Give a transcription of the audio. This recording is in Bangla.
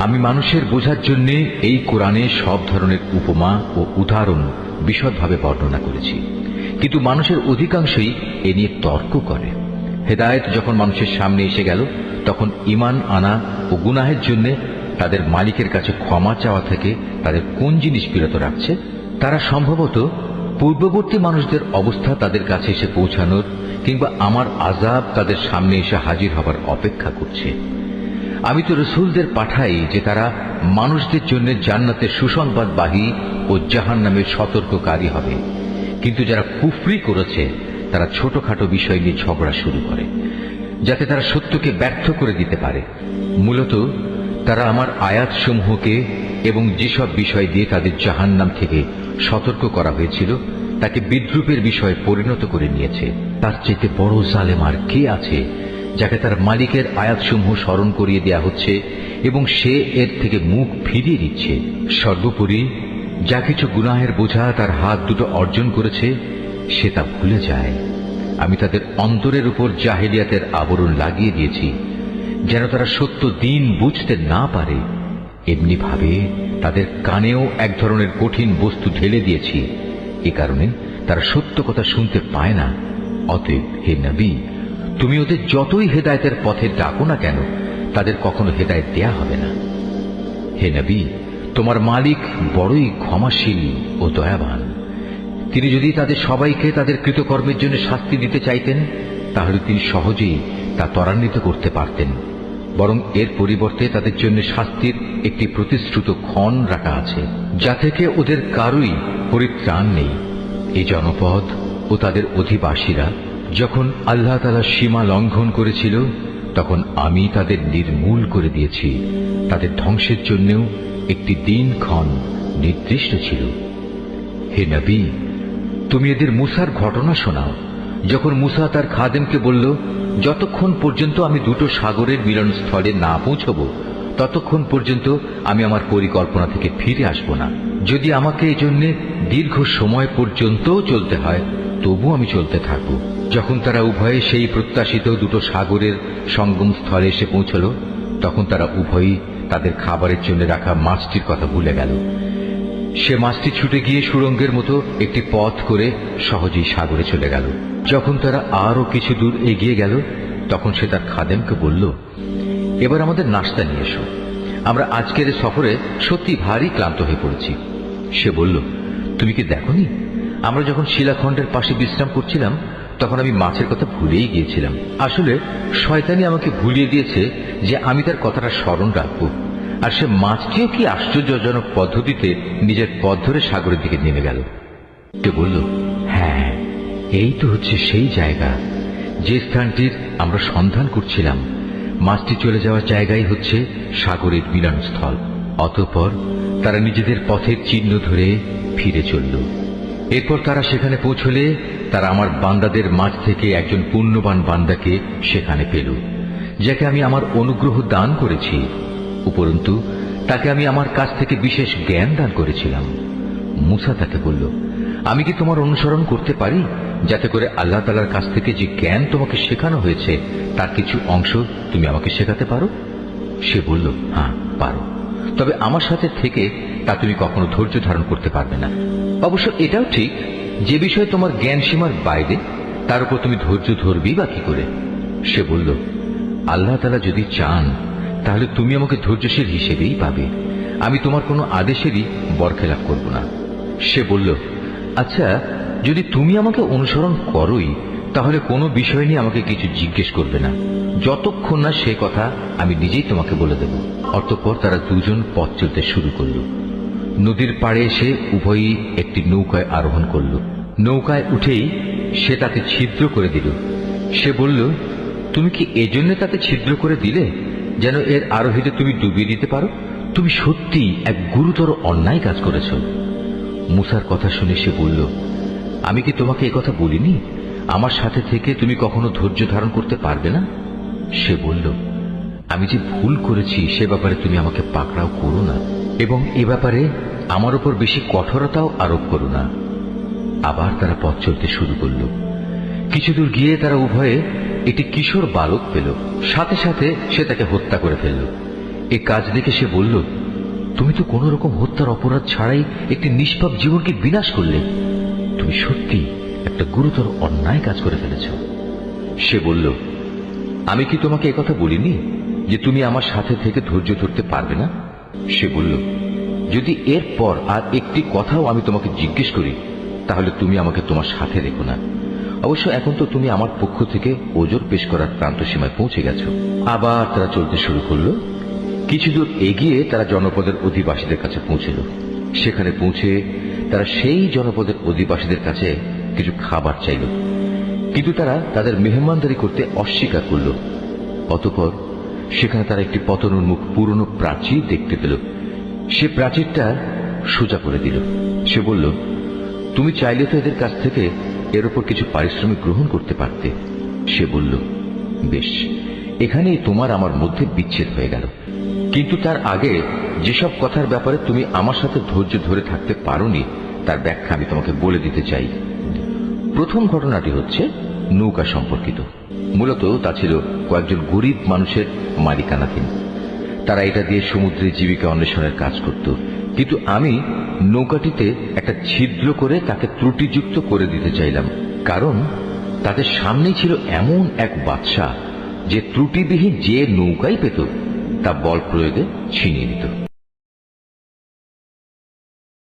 আমি মানুষের বোঝার জন্য এই কোরআনে সব ধরনের উপমা ও উদাহরণ বিশদভাবে বর্ণনা করেছি, কিন্তু মানুষের অধিকাংশই এ নিয়ে তর্ক করে। হেদায়েত যখন মানুষের সামনে এসে গেল, তখন ঈমান আনা ও গুনাহের জন্য তাদের মালিকের কাছে ক্ষমা চাওয়া থেকে তাদের কোন জিনিস বিরত রাখছে? তারা সম্ভবত পূর্ববর্তী মানুষদের অবস্থা তাদের কাছে এসে পৌঁছানোর কিংবা আমার আযাব তাদের সামনে এসে হাজির হবার অপেক্ষা করছে। আমি তো রাসূলদের পাঠাই যে তারা মানুষদের জন্য জান্নাতের সুসংবাদবাহী ও জাহান্নামের সতর্ককারী হবে, কিন্তু যারা কুফরি করেছে তারা ছোটখাটো বিষয় নিয়ে ঝগড়া শুরু করে, যাতে তারা সত্যকে ব্যর্থ করে দিতে পারে। মূলত তারা আমার আয়াতসমূহকে এবং যেসব বিষয় দিয়ে তাদের জাহান্নাম থেকে সতর্ক করা হয়েছিল তাকে বিদ্রূপের বিষয়ে পরিণত করে নিয়েছে। তার চাইতে বড় জালেম আর কে আছে, যাকে তার মালিকের আয়াতসমূহ স্মরণ করিয়ে দেয়া হচ্ছে এবং সে এর থেকে মুখ ফিরিয়ে দিচ্ছে। সর্বোপরি যা কিছু গুনাহের বোঝা তার হাত দুটো অর্জন করেছে সে তা ভুলে যায়। আমি তাদের অন্তরের উপর জাহেলিয়াতের আবরণ লাগিয়ে দিয়েছি, যেন তারা সত্য দিন বুঝতে না পারে। এমনি ভাবে তাদের কানেও এক ধরনের কঠিন বস্তু ঢেলে দিয়েছি, এ কারণে তারা সত্য কথা শুনতে পায় না। অতএব হে নবী, তুমি ওদের যতই হেদায়েতের পথে ডাকো না কেন, তাদের কখনো হেদায়েত দেয়া হবে না। হে নবী, তোমার মালিক বড়ই ক্ষমাশীল ও দয়াবান। তিনি যদি তাদের সবাইকে তাদের কৃতকর্মের জন্য শাস্তি দিতে চাইতেন, তাহলে তিনি সহজেই তা ত্বরান্বিত করতে পারতেন। বরং এর পরিবর্তে তাদের জন্য শাস্তির একটি প্রতিশ্রুত ক্ষণ রাখা আছে, যা থেকে ওদের কারোই পরিত্রাণ নেই। এই জনপদ ও তাদের অধিবাসীরা যখন আল্লাহ তাআলা সীমা লঙ্ঘন করেছিল, তখন আমি তাদের নির্মূল করে দিয়েছি। তাদের ধ্বংসের জন্যও একটি দিনক্ষণ নির্দিষ্ট ছিল। হে নবী, তুমি এদের মূসার ঘটনা শোনাও। যখন মূসা তার খাদেমকে বলল, যতক্ষণ পর্যন্ত আমি দুটো সাগরের মিলনস্থলে না পৌঁছব, ততক্ষণ পর্যন্ত আমি আমার পরিকল্পনা থেকে ফিরে আসব না। যদি আমাকে এজন্য দীর্ঘ সময় পর্যন্ত চলতে হয়, তবু আমি চলতে থাকব। যখন তারা উভয়ে সেই প্রত্যাশিত দুটো সাগরের সঙ্গম স্থলে এসে পৌঁছল, তখন তারা উভয়ই তাদের খাবারের জন্য রাখা মাছটির কথা ভুলে গেল। সে মাছটি ছুটে গিয়ে সুড়ঙ্গের মতো একটি পথ করে সহজেই সাগরে চলে গেল। যখন তারা আরো কিছু দূর এগিয়ে গেল, তখন সে তার খাদেমকে বলল, এবার আমাদের নাস্তা নিয়ে এসো, আমরা আজকের সফরে সত্যি ভারী ক্লান্ত হয়ে পড়েছি। সে বলল, তুমি কি দেখোনি, আমরা যখন শিলাখণ্ডের পাশে বিশ্রাম করছিলাম তখন আমি মাছের কথা ভুলেই গিয়েছিলাম। আসলে শয়তানি আমাকে ভুলিয়ে দিয়েছে যে আমি তার কথাটা স্মরণ রাখবো। আর সে মাছটিও কি আশ্চর্যজনক পদ্ধতিতে নিজের পথ ধরে সাগরের দিকে নেমে গেল। সে বলল, হ্যাঁ, এই তো হচ্ছে সেই জায়গা যে স্থানটির আমরা সন্ধান করছিলাম। মাছটি চলে যাওয়ার জায়গাই হচ্ছে সাগরের মিলনস্থল। অতঃপর তারা নিজেদের পথের চিহ্ন ধরে ফিরে চলল। এরপর তারা সেখানে পৌঁছলে তারা আমার বান্দাদের মাঝ থেকে একজন পুণ্যবান বান্দাকে সেখানে পেল, যাকে আমি আমার অনুগ্রহ দান করেছি। উপরন্তু তাকে আমি আমার কাছ থেকে বিশেষ জ্ঞান দান করেছিলাম। মূসা তাকে বলল, আমি কি তোমার অনুসরণ করতে পারি, যাতে করে আল্লাহ তাআলার কাছ থেকে যে জ্ঞান তোমাকে শেখানো হয়েছে তার কিছু অংশ তুমি আমাকে শেখাতে পারো? সে বলল, হ্যাঁ পারো, তবে আমার সাথে থেকে তা তুমি কখনো ধৈর্য ধারণ করতে পারবে না। অবশ্য এটাও ঠিক, যে বিষয়ে তোমার জ্ঞান সীমার বাইরে তার উপর তুমি ধৈর্য ধরবি বা কি করে? সে বলল, আল্লাহ তাআলা যদি চান তাহলে তুমি আমাকে ধৈর্যশীল হিসেবেই পাবে। আমি তোমার কোনো আদেশেরই বরখেলাপ করব না। সে বলল, আচ্ছা, যদি তুমি আমাকে অনুসরণ করোই, তাহলে কোনো বিষয় নিয়ে আমাকে কিছু জিজ্ঞেস করবে না, যতক্ষণ না সে কথা আমি নিজেই তোমাকে বলে দেব। অতঃপর তারা দুজন পথ চলতে শুরু করল। নদীর পাড়ে এসে উভয়ই একটি নৌকায় আরোহণ করল। নৌকায় উঠেই সে তাকে ছিদ্র করে দিল। সে বলল, তুমি কি এজন্য তাকে ছিদ্র করে দিলে যেন এর আরোহীদের তুমি ডুবিয়ে দিতে পারো? তুমি সত্যি এক গুরুতর অন্যায় কাজ করেছ। মূসার কথা শুনে সে বলল, আমি কি তোমাকে এ কথা বলিনি, আমার সাথে থেকে তুমি কখনো ধৈর্য ধারণ করতে পারবে না? সে বলল, আমি যে ভুল করেছি সে ব্যাপারে তুমি আমাকে পাকড়াও করো না, এবং এ ব্যাপারে আমার উপর বেশি কঠোরতাও আরোপ করো না। আবার তারা পথ চলতে শুরু করল। কিছু দূর গিয়ে তারা উভয়ে একটি কিশোর বালক পেল। সাথে সাথে সে তাকে হত্যা করে ফেলল। এই কাজ দেখে সে বলল, তুমি তো কোন রকম হত্যার অপরাধ ছাড়াই একটি নিষ্পাপ জীবনকে বিনাশ করলে। তুমি সত্যি একটা গুরুতর অন্যায় কাজ করে ফেলেছ। সে বলল, আমি কি তোমাকে একথা বলিনি যে তুমি আমার সাথে থেকে ধৈর্য ধরতে পারবে না? সে বলল, যদি এরপর আর একটি কথাও আমি তোমাকে জিজ্ঞেস করি তাহলে তুমি আমাকে তোমার সাথে রেখো না। অবশ্য এখন তো তুমি আমার পক্ষ থেকে ওজর পেশ করার প্রান্ত সীমায় পৌঁছে গেছো। আবার তারা চলতে শুরু করলো। কিছু দূর এগিয়ে তারা জনপদের অধিবাসীদের কাছে পৌঁছল। সেখানে পৌঁছে তারা সেই জনপদের অধিবাসীদের কাছে কিছু খাবার চাইল, কিন্তু তারা তাদের মেহমানদারি করতে অস্বীকার করল। অতঃপর সেখানে তারা একটি পতনোন্মুখ পুরনো প্রাচীর দেখতে পেল। সে প্রাচীরটা সোজা করে দিল। সে বলল, তুমি চাইলে তো এদের কাছ থেকে এর উপর কিছু পারিশ্রমিক গ্রহণ করতে পারতে। সে বলল, বেশ, এখানেই তোমার আমার মধ্যে বিচ্ছেদ হয়ে গেল। কিন্তু তার আগে যেসব কথার ব্যাপারে তুমি আমার সাথে ধৈর্য ধরে থাকতে পারোনি তার ব্যাখ্যা আমি তোমাকে বলে দিতে চাই। প্রথম ঘটনাটি হচ্ছে নৌকা সম্পর্কিত। মূলত তা ছিল কয়েকজন গরিব মানুষের মালিকানাধীন। তারা এটা দিয়ে সমুদ্রে জীবিকা অন্বেষণের কাজ করত, কিন্তু আমি নৌকাটিতে একটা ছিদ্র করে তাকে ত্রুটিযুক্ত করে দিতে চাইলাম, কারণ তাদের সামনেই ছিল এমন এক বাদশা যে ত্রুটিবিহীন যে নৌকাই পেত তা বল প্রয়োগে ছিনিয়ে নিত।